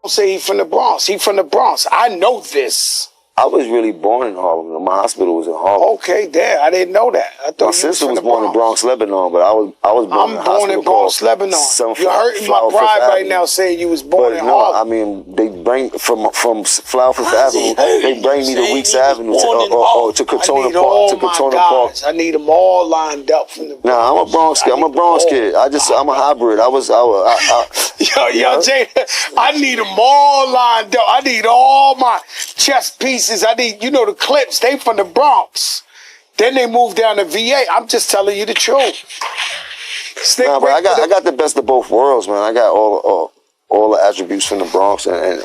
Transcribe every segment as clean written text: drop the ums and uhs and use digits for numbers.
say he from the Bronx. He from the Bronx. I know this. I was really born in Harlem. My hospital was in Harlem. Okay, there. I didn't know that. I thought my sister was born in Bronx, Lebanon, but I was born in a hospital in Bronx, Lebanon. You're hurting my pride right now saying you was born in Harlem. I mean, they bring from Flower Fifth Avenue. They bring me to Weeks Avenue to Katona Park. I need them all lined up from the Bronx. Nah, I'm a Bronx kid. I'm a Bronx kid. I'm a hybrid. Yo, Jay, I need them all lined up. I need all my chest pieces. I need, the Clips, they from the Bronx. Then they moved down to VA. I'm just telling you the truth. Nah, but I got the best of both worlds, man. I got all the attributes from the Bronx and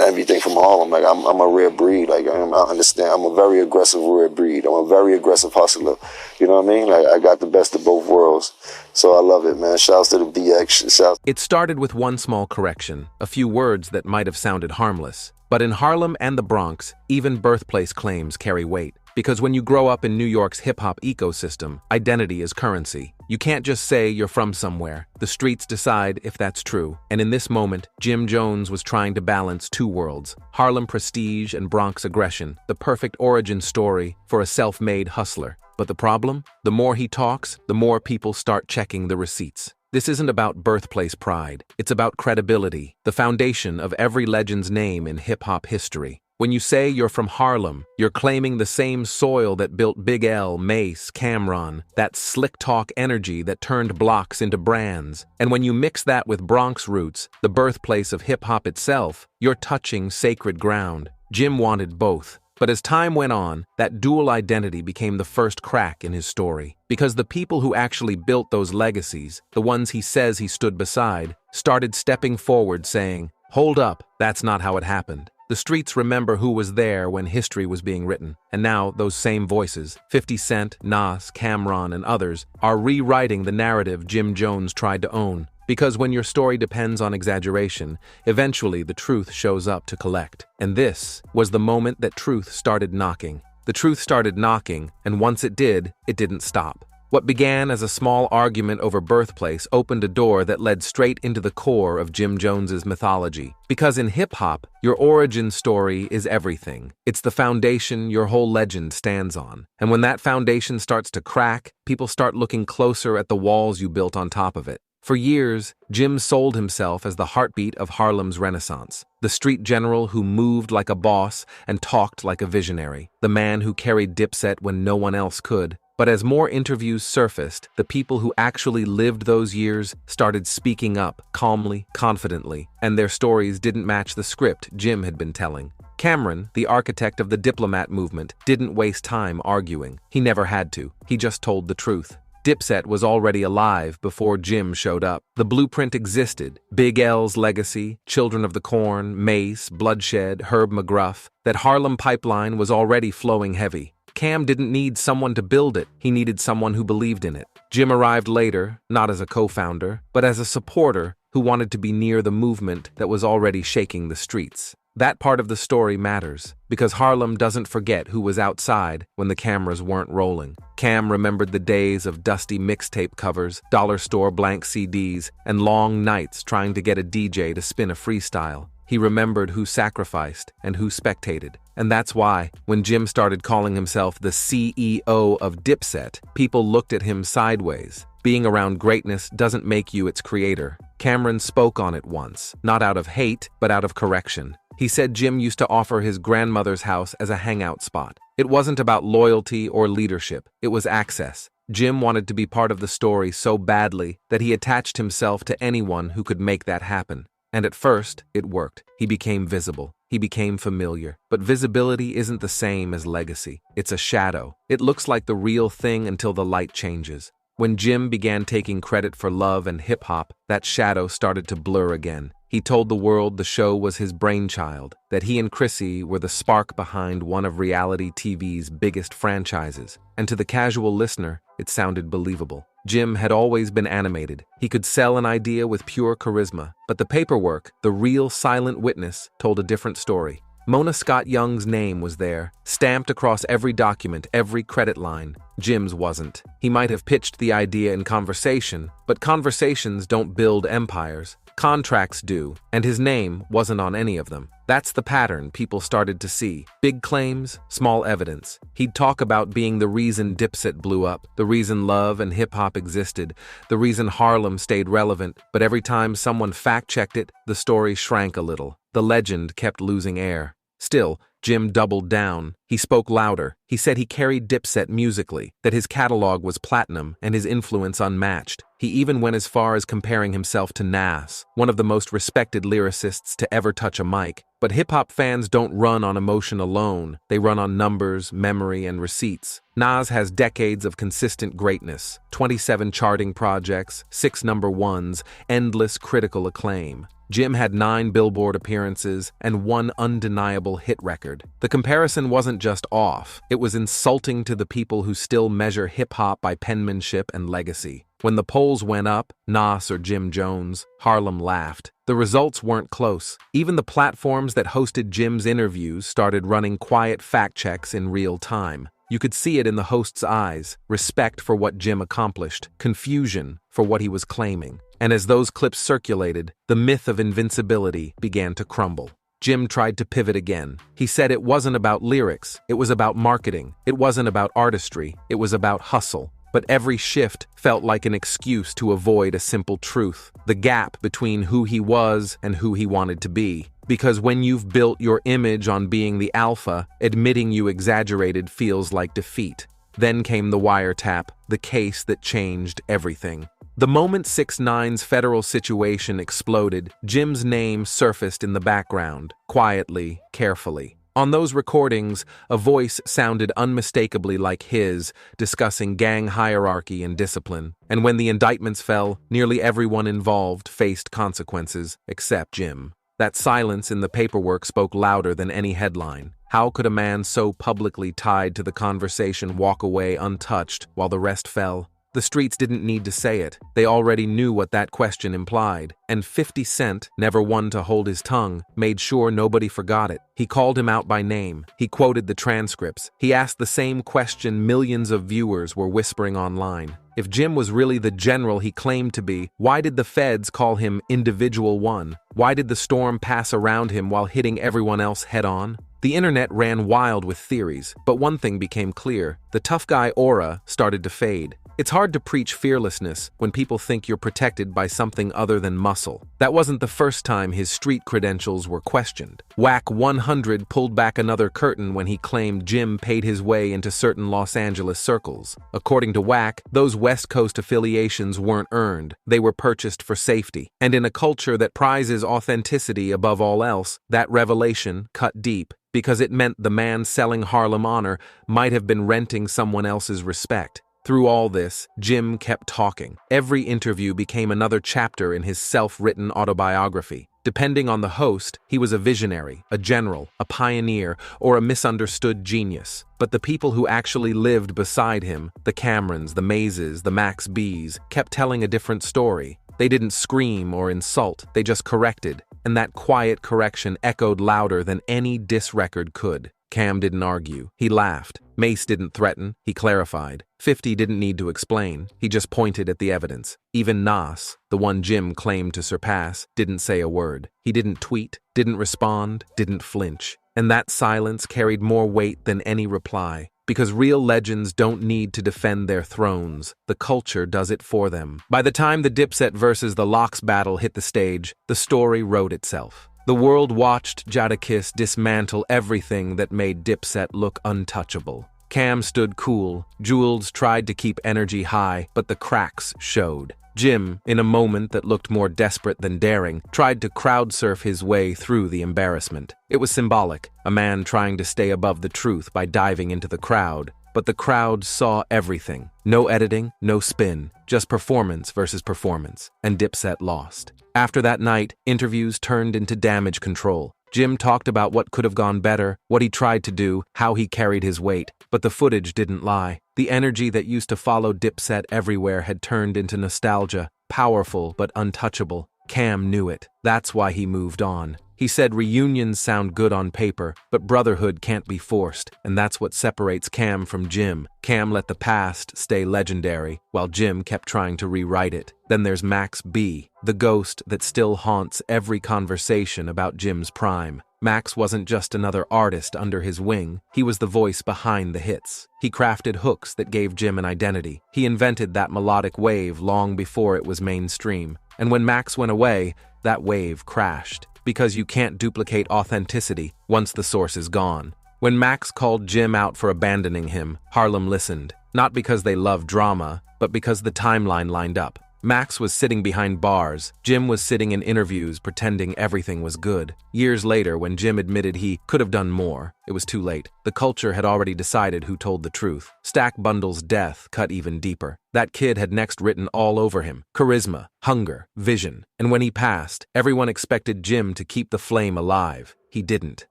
everything from Harlem. Like I'm a rare breed. Like I understand. I'm a very aggressive rare breed. I'm a very aggressive hustler. You know what I mean? Like I got the best of both worlds. So I love it, man. Shouts to the BX. It started with one small correction, a few words that might have sounded harmless. But in Harlem and the Bronx, even birthplace claims carry weight. Because when you grow up in New York's hip-hop ecosystem, identity is currency. You can't just say you're from somewhere. The streets decide if that's true. And in this moment, Jim Jones was trying to balance two worlds: Harlem prestige and Bronx aggression, the perfect origin story for a self-made hustler. But the problem? The more he talks, the more people start checking the receipts. This isn't about birthplace pride. It's about credibility, the foundation of every legend's name in hip-hop history. When you say you're from Harlem, you're claiming the same soil that built Big L, Mace, Cameron, that slick talk energy that turned blocks into brands. And when you mix that with Bronx roots, the birthplace of hip-hop itself, you're touching sacred ground. Jim wanted both. But as time went on, that dual identity became the first crack in his story. Because the people who actually built those legacies, the ones he says he stood beside, started stepping forward saying, "Hold up, that's not how it happened." The streets remember who was there when history was being written. And now those same voices, 50 Cent, Nas, Cameron, and others, are rewriting the narrative Jim Jones tried to own. Because when your story depends on exaggeration, eventually the truth shows up to collect. And this was the moment that truth started knocking. The truth started knocking, and once it didn't stop. What began as a small argument over birthplace opened a door that led straight into the core of Jim Jones's mythology. Because in hip-hop, your origin story is everything. It's the foundation your whole legend stands on. And when that foundation starts to crack, people start looking closer at the walls you built on top of it. For years, Jim sold himself as the heartbeat of Harlem's Renaissance, the street general who moved like a boss and talked like a visionary, the man who carried Dipset when no one else could. But as more interviews surfaced, the people who actually lived those years started speaking up calmly, confidently, and their stories didn't match the script Jim had been telling. Cameron, the architect of the diplomat movement, didn't waste time arguing. He never had to. He just told the truth. Dipset was already alive before Jim showed up. The blueprint existed. Big L's legacy, Children of the Corn, Mace, Bloodshed, Herb McGruff. That Harlem pipeline was already flowing heavy. Cam didn't need someone to build it. He needed someone who believed in it. Jim arrived later, not as a co-founder, but as a supporter who wanted to be near the movement that was already shaking the streets. That part of the story matters, because Harlem doesn't forget who was outside when the cameras weren't rolling. Cam remembered the days of dusty mixtape covers, dollar store blank CDs, and long nights trying to get a DJ to spin a freestyle. He remembered who sacrificed and who spectated. And that's why, when Jim started calling himself the CEO of Dipset, people looked at him sideways. Being around greatness doesn't make you its creator. Cameron spoke on it once, not out of hate, but out of correction. He said Jim used to offer his grandmother's house as a hangout spot. It wasn't about loyalty or leadership, it was access. Jim wanted to be part of the story so badly that he attached himself to anyone who could make that happen. And at first, it worked. He became visible. He became familiar. But visibility isn't the same as legacy. It's a shadow. It looks like the real thing until the light changes. When Jim began taking credit for love and hip-hop, that shadow started to blur again. He told the world the show was his brainchild, that he and Chrissy were the spark behind one of reality TV's biggest franchises. And to the casual listener, it sounded believable. Jim had always been animated. He could sell an idea with pure charisma. But the paperwork, the real silent witness, told a different story. Mona Scott Young's name was there, stamped across every document, every credit line. Jim's wasn't. He might have pitched the idea in conversation, but conversations don't build empires. Contracts do, and his name wasn't on any of them. That's the pattern people started to see. Big claims, small evidence. He'd talk about being the reason Dipset blew up, the reason love and hip-hop existed, the reason Harlem stayed relevant, but every time someone fact-checked it, the story shrank a little. The legend kept losing air. Still, Jim doubled down. He spoke louder. He said he carried Dipset musically, that his catalog was platinum and his influence unmatched. He even went as far as comparing himself to Nas, one of the most respected lyricists to ever touch a mic. But hip-hop fans don't run on emotion alone. They run on numbers, memory, and receipts. Nas has decades of consistent greatness, 27 charting projects, 6 number ones, endless critical acclaim. Jim had 9 Billboard appearances and 1 undeniable hit record. The comparison wasn't just off, it was insulting to the people who still measure hip-hop by penmanship and legacy. When the polls went up, Nas or Jim Jones, Harlem laughed. The results weren't close. Even the platforms that hosted Jim's interviews started running quiet fact checks in real time. You could see it in the host's eyes, respect for what Jim accomplished, confusion for what he was claiming. And as those clips circulated, the myth of invincibility began to crumble. Jim tried to pivot again. He said it wasn't about lyrics, it was about marketing. It wasn't about artistry, it was about hustle. But every shift felt like an excuse to avoid a simple truth, the gap between who he was and who he wanted to be. Because when you've built your image on being the alpha, admitting you exaggerated feels like defeat. Then came the wiretap, the case that changed everything. The moment 6ix9ine's federal situation exploded, Jim's name surfaced in the background, quietly, carefully. On those recordings, a voice sounded unmistakably like his, discussing gang hierarchy and discipline. And when the indictments fell, nearly everyone involved faced consequences, except Jim. That silence in the paperwork spoke louder than any headline. How could a man so publicly tied to the conversation walk away untouched while the rest fell? The streets didn't need to say it. They already knew what that question implied. And 50 Cent, never one to hold his tongue, made sure nobody forgot it. He called him out by name. He quoted the transcripts. He asked the same question millions of viewers were whispering online. If Jim was really the general he claimed to be, why did the feds call him Individual One? Why did the storm pass around him while hitting everyone else head-on? The internet ran wild with theories, but one thing became clear. The tough guy aura started to fade. It's hard to preach fearlessness when people think you're protected by something other than muscle. That wasn't the first time his street credentials were questioned. Whack 100 pulled back another curtain when he claimed Jim paid his way into certain Los Angeles circles. According to Whack, those West Coast affiliations weren't earned, they were purchased for safety. And in a culture that prizes authenticity above all else, that revelation cut deep, because it meant the man selling Harlem honor might have been renting someone else's respect. Through all this, Jim kept talking. Every interview became another chapter in his self-written autobiography. Depending on the host, he was a visionary, a general, a pioneer, or a misunderstood genius. But the people who actually lived beside him, the Camerons, the Mazes, the Max B's, kept telling a different story. They didn't scream or insult, they just corrected. And that quiet correction echoed louder than any diss record could. Cam didn't argue. He laughed. Mace didn't threaten. He clarified. 50 didn't need to explain. He just pointed at the evidence. Even Nas, the one Jim claimed to surpass, didn't say a word. He didn't tweet, didn't respond, didn't flinch. And that silence carried more weight than any reply. Because real legends don't need to defend their thrones. The culture does it for them. By the time the Dipset versus the Lox battle hit the stage, the story wrote itself. The world watched Jadakiss dismantle everything that made Dipset look untouchable. Cam stood cool. Jules tried to keep energy high, but the cracks showed. Jim, in a moment that looked more desperate than daring, tried to crowd surf his way through the embarrassment. It was symbolic, a man trying to stay above the truth by diving into the crowd. But the crowd saw everything. No editing, no spin, just performance versus performance, and Dipset lost. After that night, interviews turned into damage control. Jim talked about what could have gone better, what he tried to do, how he carried his weight, but the footage didn't lie. The energy that used to follow Dipset everywhere had turned into nostalgia, powerful but untouchable. Cam knew it. That's why he moved on. He said reunions sound good on paper, but brotherhood can't be forced, and that's what separates Cam from Jim. Cam let the past stay legendary, while Jim kept trying to rewrite it. Then there's Max B, the ghost that still haunts every conversation about Jim's prime. Max wasn't just another artist under his wing, he was the voice behind the hits. He crafted hooks that gave Jim an identity. He invented that melodic wave long before it was mainstream. And when Max went away, that wave crashed. Because you can't duplicate authenticity once the source is gone. When Max called Jim out for abandoning him, Harlem listened. Not because they loved drama, but because the timeline lined up. Max was sitting behind bars, Jim was sitting in interviews pretending everything was good. Years later, when Jim admitted he could have done more, it was too late. The culture had already decided who told the truth. Stack Bundles' death cut even deeper. That kid had next written all over him. Charisma, hunger, vision. And when he passed, everyone expected Jim to keep the flame alive. He didn't.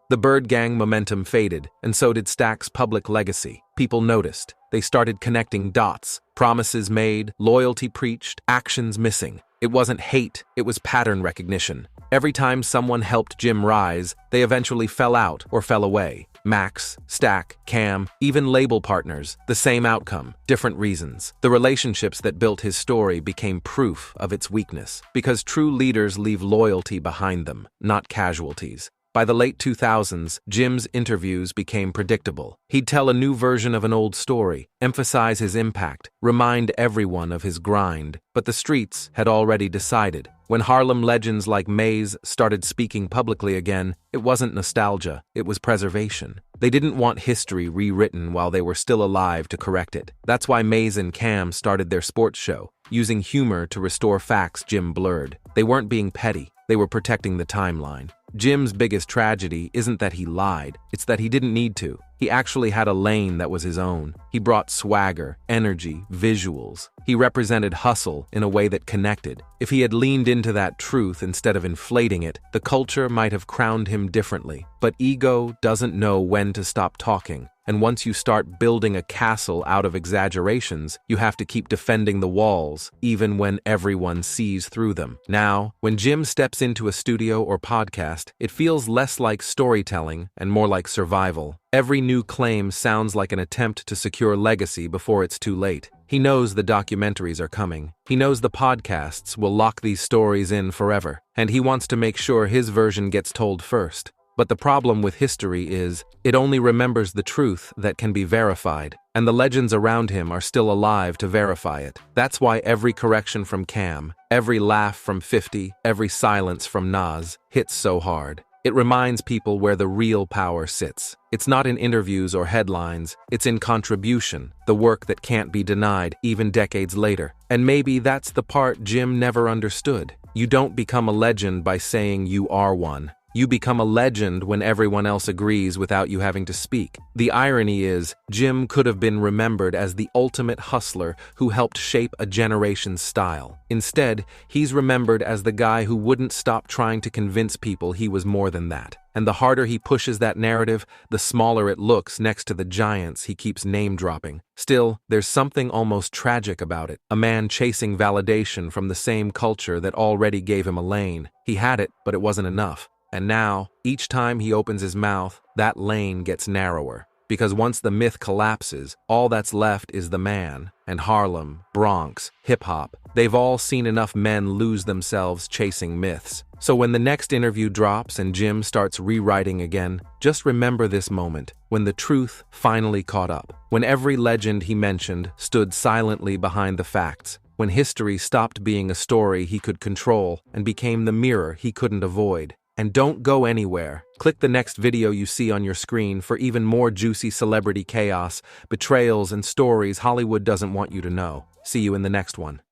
The Bird Gang momentum faded, and so did Stack's public legacy. People noticed. They started connecting dots. Promises made, loyalty preached, actions missing. It wasn't hate, it was pattern recognition. Every time someone helped Jim rise, they eventually fell out or fell away. Max, Stack, Cam, even label partners, the same outcome, different reasons. The relationships that built his story became proof of its weakness, because true leaders leave loyalty behind them, not casualties. By the late 2000s, Jim's interviews became predictable. He'd tell a new version of an old story, emphasize his impact, remind everyone of his grind. But the streets had already decided. When Harlem legends like Maze started speaking publicly again, it wasn't nostalgia, it was preservation. They didn't want history rewritten while they were still alive to correct it. That's why Maze and Cam started their sports show, using humor to restore facts Jim blurred. They weren't being petty, they were protecting the timeline. Jim's biggest tragedy isn't that he lied, it's that he didn't need to. He actually had a lane that was his own. He brought swagger, energy, visuals. He represented hustle in a way that connected. If he had leaned into that truth instead of inflating it, the culture might have crowned him differently. But ego doesn't know when to stop talking. And once you start building a castle out of exaggerations, you have to keep defending the walls, even when everyone sees through them. Now, when Jim steps into a studio or podcast, it feels less like storytelling and more like survival. Every new claim sounds like an attempt to secure legacy before it's too late. He knows the documentaries are coming. He knows the podcasts will lock these stories in forever. And he wants to make sure his version gets told first. But the problem with history is, it only remembers the truth that can be verified, and the legends around him are still alive to verify it. That's why every correction from Cam, every laugh from 50, every silence from Nas hits so hard. It reminds people where the real power sits. It's not in interviews or headlines, it's in contribution, the work that can't be denied even decades later. And maybe that's the part Jim never understood. You don't become a legend by saying you are one. You become a legend when everyone else agrees without you having to speak. The irony is, Jim could have been remembered as the ultimate hustler who helped shape a generation's style. Instead, he's remembered as the guy who wouldn't stop trying to convince people he was more than that. And the harder he pushes that narrative, the smaller it looks next to the giants he keeps name-dropping. Still, there's something almost tragic about it. A man chasing validation from the same culture that already gave him a lane. He had it, but it wasn't enough. And now, each time he opens his mouth, that lane gets narrower. Because once the myth collapses, all that's left is the man. And Harlem, Bronx, hip-hop, they've all seen enough men lose themselves chasing myths. So when the next interview drops and Jim starts rewriting again, just remember this moment, when the truth finally caught up. When every legend he mentioned stood silently behind the facts. When history stopped being a story he could control and became the mirror he couldn't avoid. And don't go anywhere. Click the next video you see on your screen for even more juicy celebrity chaos, betrayals, and stories Hollywood doesn't want you to know. See you in the next one.